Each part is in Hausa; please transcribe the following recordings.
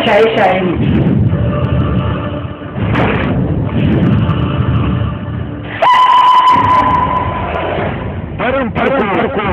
shaye-shaye ne. Farin farko.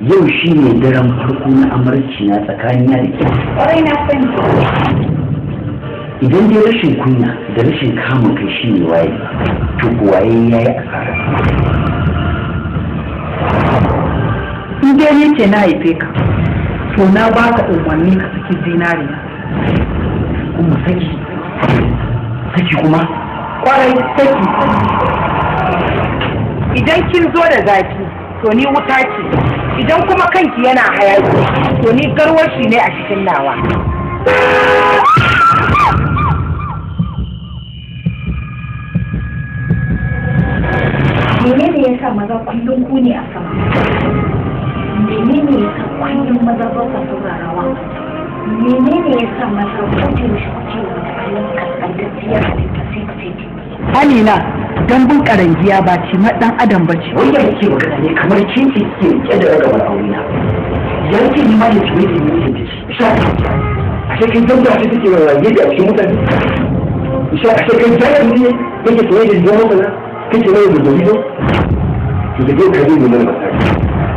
Yau shi ne daren farko na amarci na tsakanin ya da ke. Ƙwarai na sani. Idan dai rashin kunya da rashin kama kai shi ne waye, to waye ya yi asara. In dai ni ce na haife ka, to na baka umarni ka saki zinariya. Kuma saki. Saki kuma? Kwarai saki. Idan kin zo da zafi, to ni wuta ce. Idan kuma kanki yana hayaki, to ni garwashi ne a cikin nawa. Menene ya sa maza kullum ku ne a sama? Menene ya sa kullum maza ba ku saurarawa? Menene ya sa maza kuke shi kuke wata kallon kaskantacciyar halitta sai ku ce Amina, dambun karangiya ba ce ɗan adam ba ce. Wanda yake magana ne kamar cinci ke rike da ragabar aurena. Yanke ni ma da tuwe da yi da shi. Sha a cikin zamba ta take rarrage da cikin mutane. Sha a cikin jami'in ne yake tuwe da zuwa mutane. Kake mai da dorido? Ki da kai ne mun ba sai.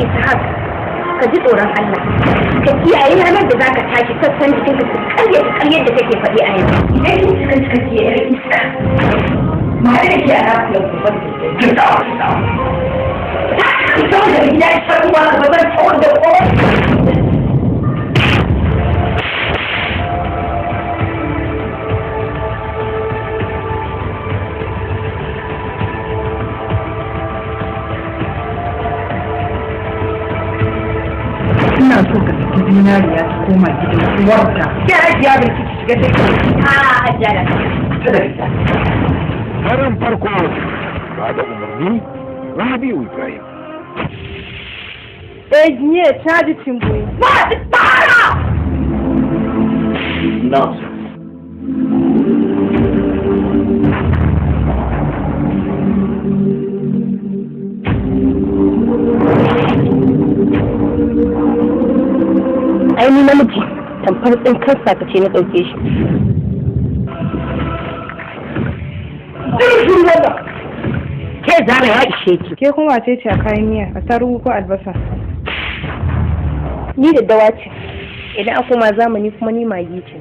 Ishaq, ka ji tsoron Allah. Ka kiyaye ranar da zaka tashi sassan jikin ka karyar da kake faɗi a yanzu. Idan kin cika ke yar iska. Ma da ke a rafi da ku fadi. Kin dawo kin dawo. Saboda gida ya shan ruwa ka bazan tsawon da kowa. Ina so ka saki zinariya ta koma gidan uwarta. Ya hajiya bai ciki shiga take. Hajiya da ta. Farin farko ba da umarni Rabi'u Ibrahim. Ejiye caji cimboyi. ba ta fara. Nonsense. Aini namiji tamfar ɗin kansa ka ce na ɗauke shi. Ke zara ya ishe ki. Ke kuma ce a kayan miya, a tarugu ko albasa? Ni da dawa ce. Idan an koma zamani kuma ni magi ce.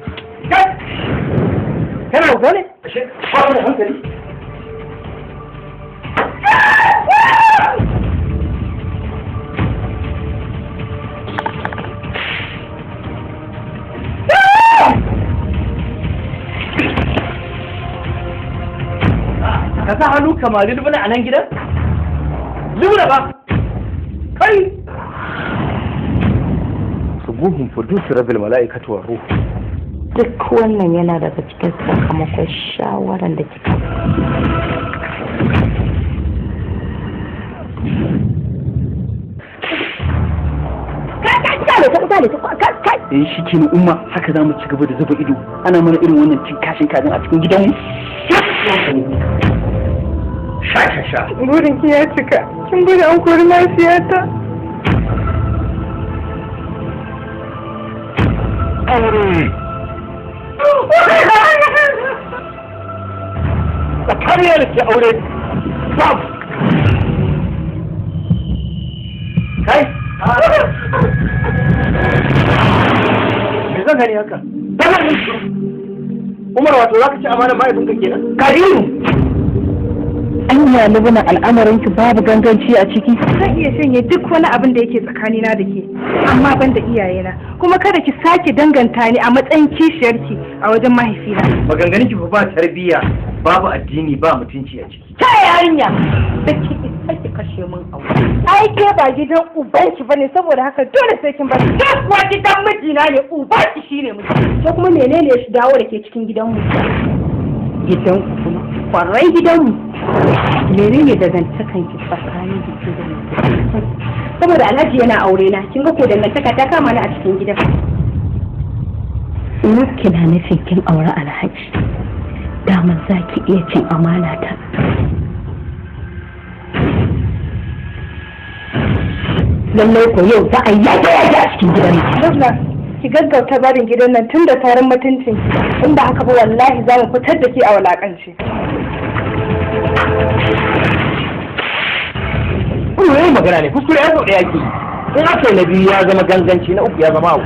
Kana gane? Ashe, ba da hankali. Ka sa hannu kamar dubuna a nan gidan? Zubuna ba! Kai! Subuhun fudusu rabbil mala'ikatu war ruh. Duk wannan yana daga cikin sakamakon shawaran da kika. Shi ke umma haka za mu ci gaba da zuba ido ana mana irin wannan cin kashin kajin a cikin gidanmu. Sha. Burin ki ya cika. Kin gudu an kori lafiyata. Tsakaniyar da ke aure babu. Kai? Me zan gani haka? Umar wato za ka ci amanar mahaifinka kenan? Karimu! Anya lubuna al'amarin ki babu ganganci a ciki. Zan iya shanye duk wani abin da yake tsakanina da ke, amma ban da iyayena. Kuma kada ki sake danganta ni a matsayin kishiyarki a wajen mahaifina. Maganganun ki ba tarbiyya, babu addini, ba mutunci a ciki. Ta yarinya da ki sake kashe min aure. Ai ke ba gidan ubanki bane, saboda haka dole sai kin bari. Ke kuwa gidan mijina ne, ubanki shine miji. Ko kuma menene ya dawo da ke cikin gidanmu? Gidan kuma kwarai gidanmu. Menene dangantakan ki tsakanin da ke da mutum? saboda Alhaji yana aure na, kin ga ko dangantaka ta kama ni a cikin gidan. Kina nufin kin aure Alhaji, daman za ki iya cin amana ta. Lallai ko yau za a yi yaƙe a cikin gidan nan. Ki gaggauta barin gidan nan tun da sauran mutuncin, in ba haka ba wallahi za mu fitar da ke a walakance. Kuma yayin magana ne, kuskure ya sau ɗaya ke. In aka yi na biyu ya zama ganganci, na uku ya zama abu.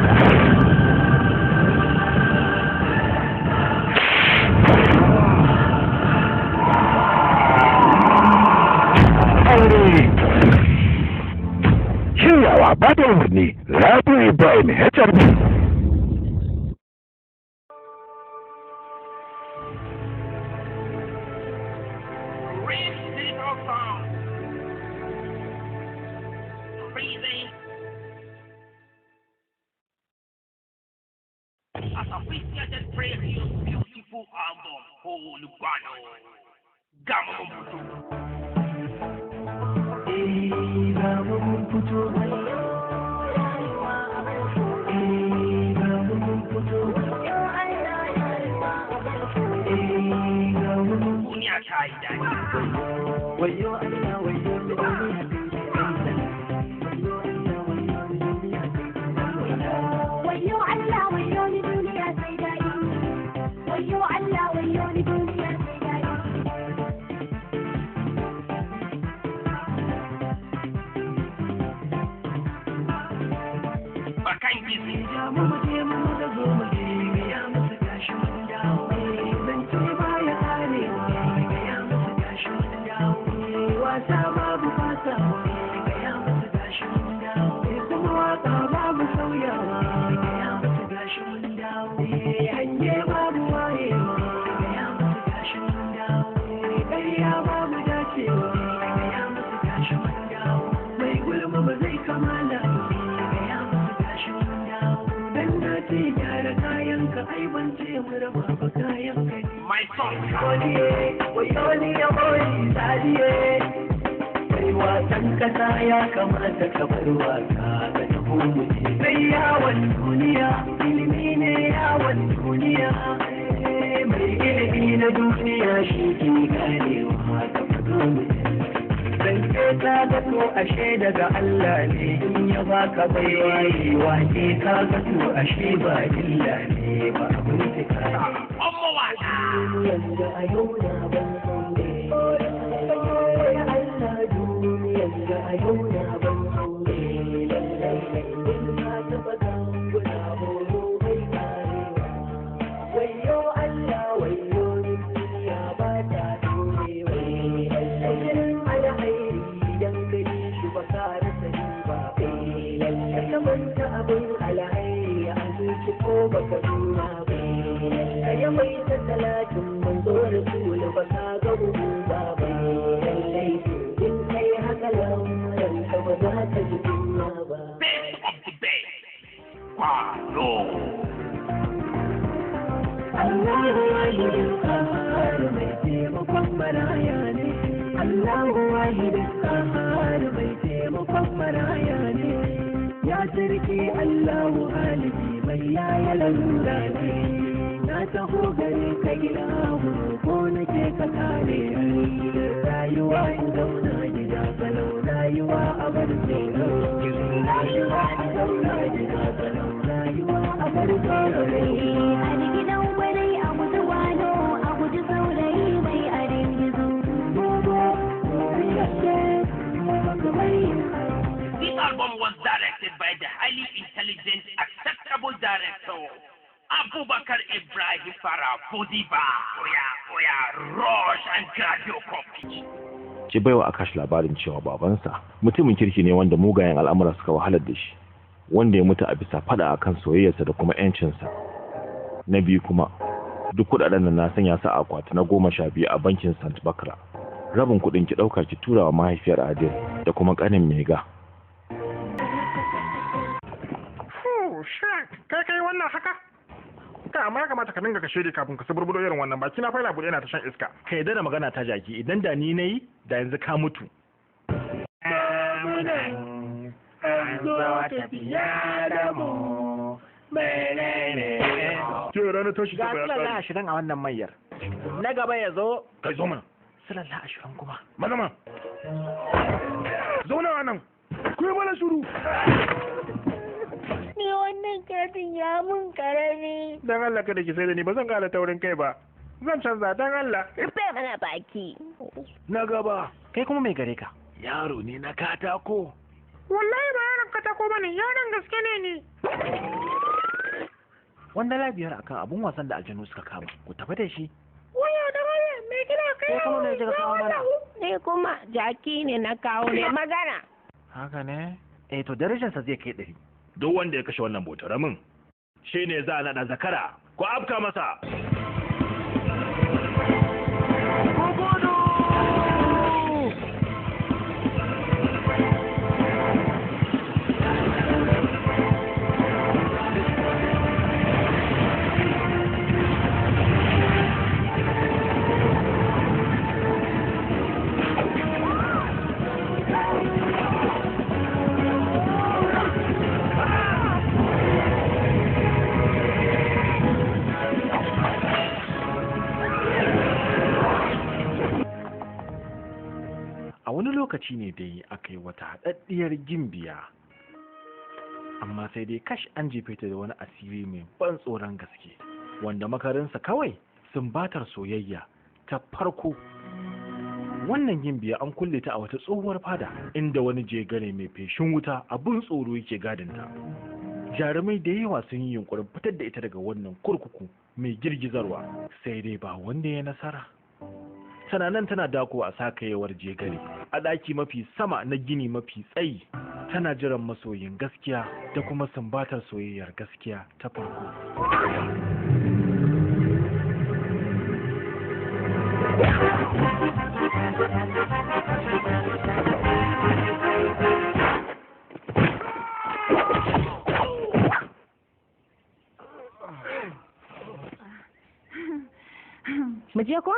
Shiryawa ba da umarni, Rabi Ibrahim HRB. As appreciated Prairies beautiful album, Lugano, Gamma. My song. Kasa ya kamata ka bar wasa ga tuhu sai yawon duniya, ilimi ne yawon duniya, mai ilimi na duniya shi ke ganewa ga tuhu. Dan ke ta ga to ashe daga Allah ne in ya baka baiwa yi wake ka ga to ashe ba illa ne ba abin fita ne. Yanzu a yau na ban zaune a yau na ban zaune lallai in na taɓa ganguna horo bai karewa. Wayo Allah wayo duniya ba ta dorewa. Lallai alhairi idan gani shi ba ka rasa riba. Lallai ka manta abin alhairi a zuci ko baka nuna ba. Kaya mai ta talatin manzo Rasul ba ka ga ubu ba. Lallai in kai haka lamuran ka ba za ka ji kunya ba. Allahu wahidin qahhar mai taimakon maraya ne. Allahu wahidin qahhar mai taimakon maraya ne. Ya sarki Allahu halifi mai yaya lalura ne. Na taho gare ka gida ko nake ka kare rayuwa in zauna gida kalau rayuwa a bar tsoro. Rayuwa in zauna gida kalau rayuwa a bar tsoro. A gidan kwarai a guji wano a guji saurayi mai arin gizo. This album was directed by the highly intelligent, acceptable director Abubakar Ibrahim Farah Bodiba, Oya, Rush and Gradio Coffee. Ki baiwa Akash labarin cewa babansa mutumin kirki ne wanda mugayen al'amura suka wahalar da shi, wanda ya mutu a bisa fada akan soyayyarsa da kuma yancinsa. Na biyu kuma duk kudaden nan na sanya sa akwati na 12 a bankin St. Bakra. Rabin kudin ki dauka ki tura wa mahaifiyar Adil da kuma kanin Mega. Kai wannan haka? Ka amma kamata ka dinga kashe kafin ka saburbudo irin wannan baki na faila bude yana ta shan iska. Kai da magana ta jaki, idan da ni nayi da yanzu ka mutu. nan an zo tafiya da mu menene ke ranar tashi ta ga sulalla 20 a wannan mayar na gaba ya zo kai zo mana sulalla 20 kuma malama zauna a nan ku yi mana shuru ni wannan katin ya mun karami. dan Allah kada ki sai da ni ba zan kala taurin kai ba zan canza dan Allah Rufe mana baki. na gaba kai kuma mai gare ka yaro ne na katako Wallahi ba yaron katako bane, yaron gaske ne. wanda labiyar akan abun wasan da aljanu suka kama ku tafi da shi Waya da waya, me gida kai? ko kuma mai jira kawo mana Ni kuma jaki ne na kawo ne magana. haka ne to darajarsa zai kai 100 duk wanda ya kashe wannan botaramin shine za a naɗa zakara ko afka masa. wani lokaci ne dai aka yi wata haɗaɗɗiyar gimbiya amma sai dai kash an jefe ta da wani asiri mai ban tsoron gaske wanda makarinsa kawai sumbatar soyayya ta farko. Wannan gimbiya an kulle ta a wata tsohuwar fada inda wani jegare mai feshin wuta abin tsoro yake gadinta. Jarumai da yawa sun yi yunkurin fitar da ita daga wannan kurkuku mai girgizarwa sai dai ba wanda ya nasara. Tana nan tana dako a sakayewar jegare a ɗaki mafi sama na gini mafi tsayi, tana jiran masoyin gaskiya da kuma sumbatar soyayyar gaskiya ta farko. Mu je ko?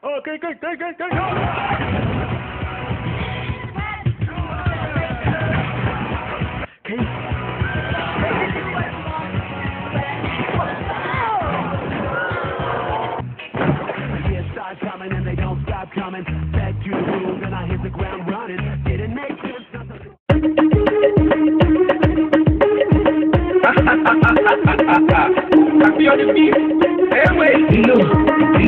Oh, kai. Coming and they don't stop coming back to the rules and I hit the ground running. Didn't make sense. Happy on the beat. Anyway,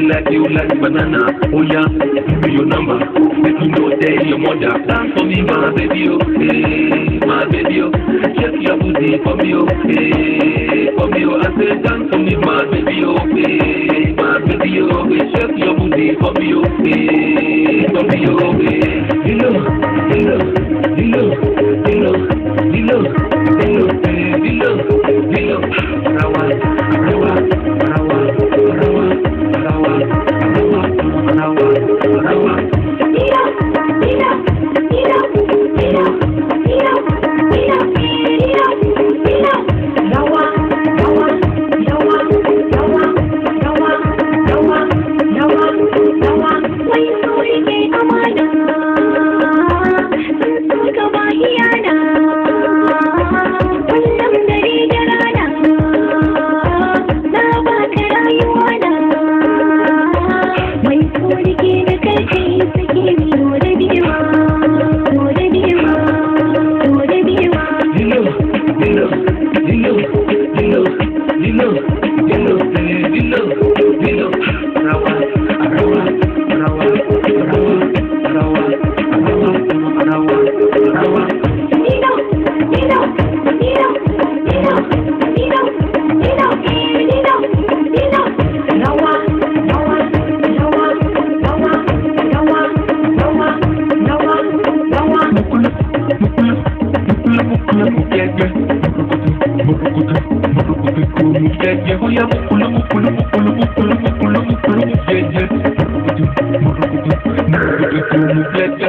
like you like banana, oh yeah, give me your number, make you know tell your mother, dance for me my baby, oh, hey, my baby, oh, check your booty for me, oh, hey, for me, oh, I say dance for me my baby, oh, hey, my baby, oh, hey, check your booty for me, oh, hey, for me, oh, hey, hello,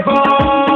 Yeah.